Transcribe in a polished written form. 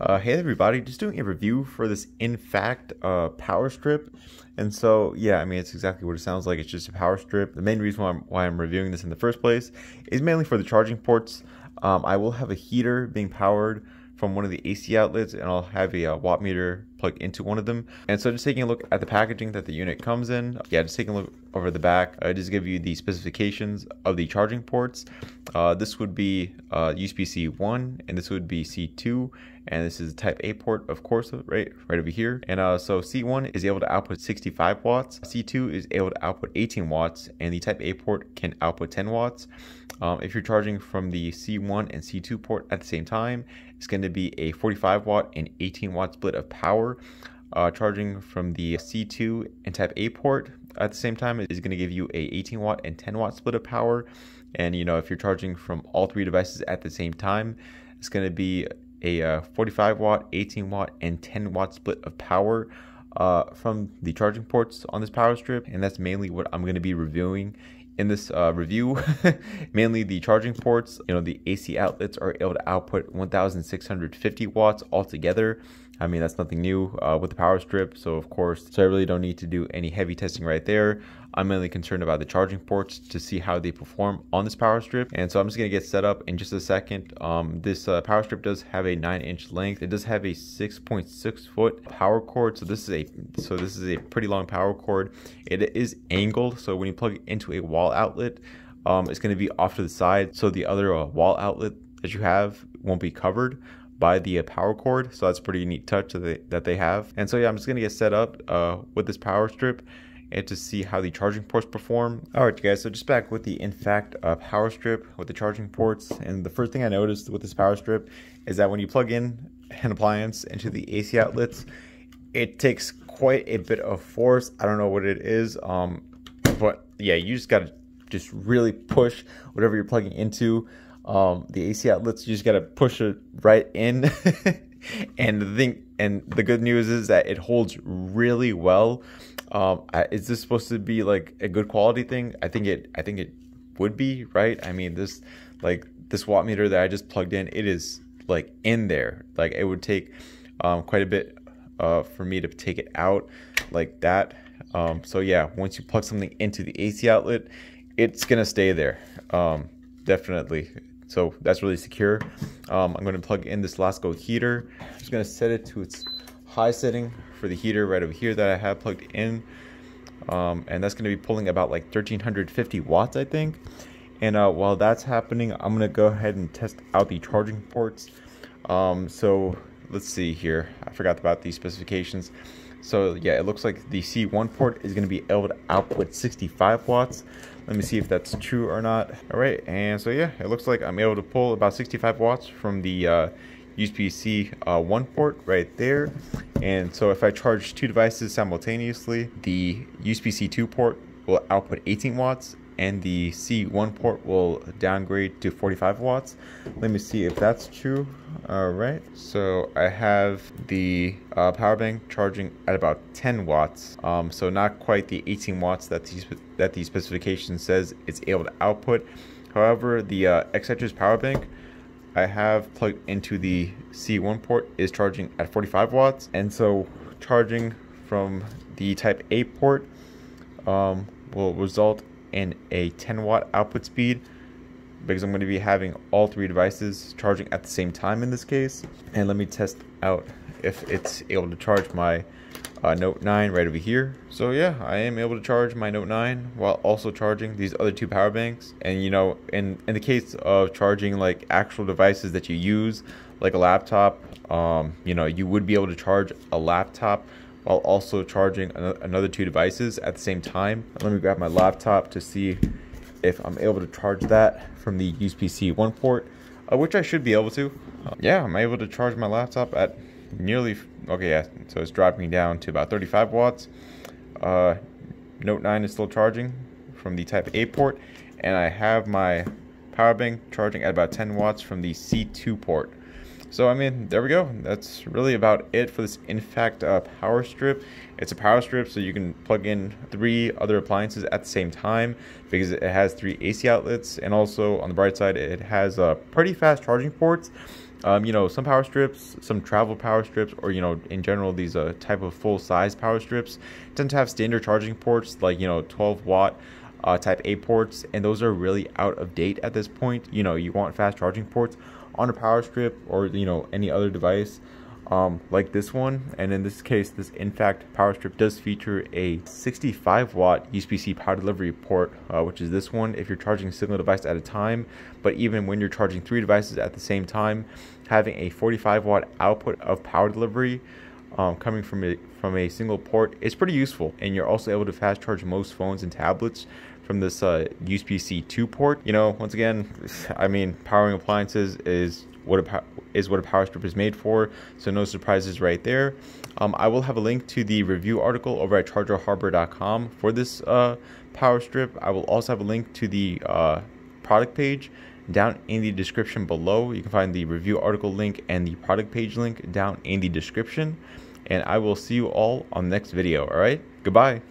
Hey everybody, just doing a review for this Innfact power strip. And so, yeah, I mean, it's exactly what it sounds like. It's just a power strip. The main reason why I'm reviewing this in the first place is mainly for the charging ports. I will have a heater being powered from one of the AC outlets, and I'll have a watt meter plugged into one of them. And so just taking a look at the packaging that the unit comes in, just taking a look over the back, I just give you the specifications of the charging ports. This would be USB C1, and this would be C2, and this is type A port, of course, right over here. And so C1 is able to output 65 watts, C2 is able to output 18 watts, and the type A port can output 10 watts. If you're charging from the C1 and C2 port at the same time, it's going to be a 45 watt and 18 watt split of power. Charging from the C2 and type A port at the same time is going to give you a 18 watt and 10 watt split of power. And if you're charging from all three devices at the same time, it's going to be a 45 watt, 18 watt, and 10 watt split of power from the charging ports on this power strip. And that's mainly what I'm going to be reviewing in this review. Mainly the charging ports. The AC outlets are able to output 1650 watts altogether. I mean, that's nothing new with the power strip, so I really don't need to do any heavy testing right there. I'm mainly concerned about the charging ports to see how they perform on this power strip. And so I'm just going to get set up in just a second. This power strip does have a 9-inch length. It does have a 6.6 foot power cord, so this is a pretty long power cord. It is angled, so when you plug it into a wall outlet, it's going to be off to the side, so the other wall outlet that you have won't be covered by the power cord. So that's a pretty neat touch that they have. And so yeah, I'm just gonna get set up with this power strip and to see how the charging ports perform. All right, guys, so just back with the Innfact power strip with the charging ports. And the first thing I noticed with this power strip is that when you plug in an appliance into the AC outlets, it takes quite a bit of force. I don't know what it is, but yeah, you just gotta really push whatever you're plugging into. The AC outlets, you just gotta push it right in. And the good news is that it holds really well. Is this supposed to be like a good quality thing? I think it would be, right? I mean, this watt meter that I just plugged in, it is like in there. Like, it would take quite a bit for me to take it out like that. So yeah, once you plug something into the AC outlet, it's gonna stay there, definitely. So that's really secure. I'm going to plug in this LASCO heater. I'm just going to set it to its high setting for the heater right over here that I have plugged in. And that's going to be pulling about like 1350 watts, I think. And while that's happening, I'm going to go ahead and test out the charging ports. So let's see here. I forgot about these specifications. So yeah, it looks like the C1 port is going to be able to output 65 watts. Let me see if that's true or not. All right, and so yeah, it looks like I'm able to pull about 65 watts from the USB C1 port right there. And so if I charge two devices simultaneously, the USB C2 port will output 18 watts and the C1 port will downgrade to 45 watts. Let me see if that's true. All right, so I have the power bank charging at about 10 watts. So not quite the 18 watts that the specification says it's able to output. However, the X-Edge's power bank I have plugged into the C1 port is charging at 45 watts. And so charging from the type A port will result in a 10 watt output speed, because I'm going to be having all three devices charging at the same time in this case. And let me test out if it's able to charge my Note 9 right over here. So yeah, I am able to charge my Note 9 while also charging these other two power banks. And in the case of charging like actual devices that you use, like a laptop, you would be able to charge a laptop while also charging another two devices at the same time. Let me grab my laptop to see if I'm able to charge that from the USB C1 port, which I should be able to. Yeah, I'm able to charge my laptop at nearly, okay, yeah, so it's dropping down to about 35 watts. Note 9 is still charging from the type A port, and I have my power bank charging at about 10 watts from the C2 port. So I mean, there we go. That's really about it for this Innfact power strip. It's a power strip, so you can plug in 3 other appliances at the same time because it has 3 AC outlets, and also on the bright side, it has pretty fast charging ports. You know, some power strips, some travel power strips, or, you know, in general, these type of full size power strips tend to have standard charging ports, like, you know, 12-watt type A ports, and those are really out of date at this point. You know, you want fast charging ports on a power strip, or, you know, any other device like this one. And in this case, this Innfact power strip does feature a 65-watt USB-C power delivery port, which is this one if you're charging a single device at a time. But even when you're charging 3 devices at the same time, having a 45-watt output of power delivery coming from a single port is pretty useful. And you're also able to fast charge most phones and tablets from this USB-C 2 port. You know, once again, I mean, powering appliances is what a power strip is made for, so no surprises right there. I will have a link to the review article over at chargerharbor.com for this power strip. I will also have a link to the product page down in the description below. You can find the review article link and the product page link down in the description, and I will see you all on the next video. All right, goodbye.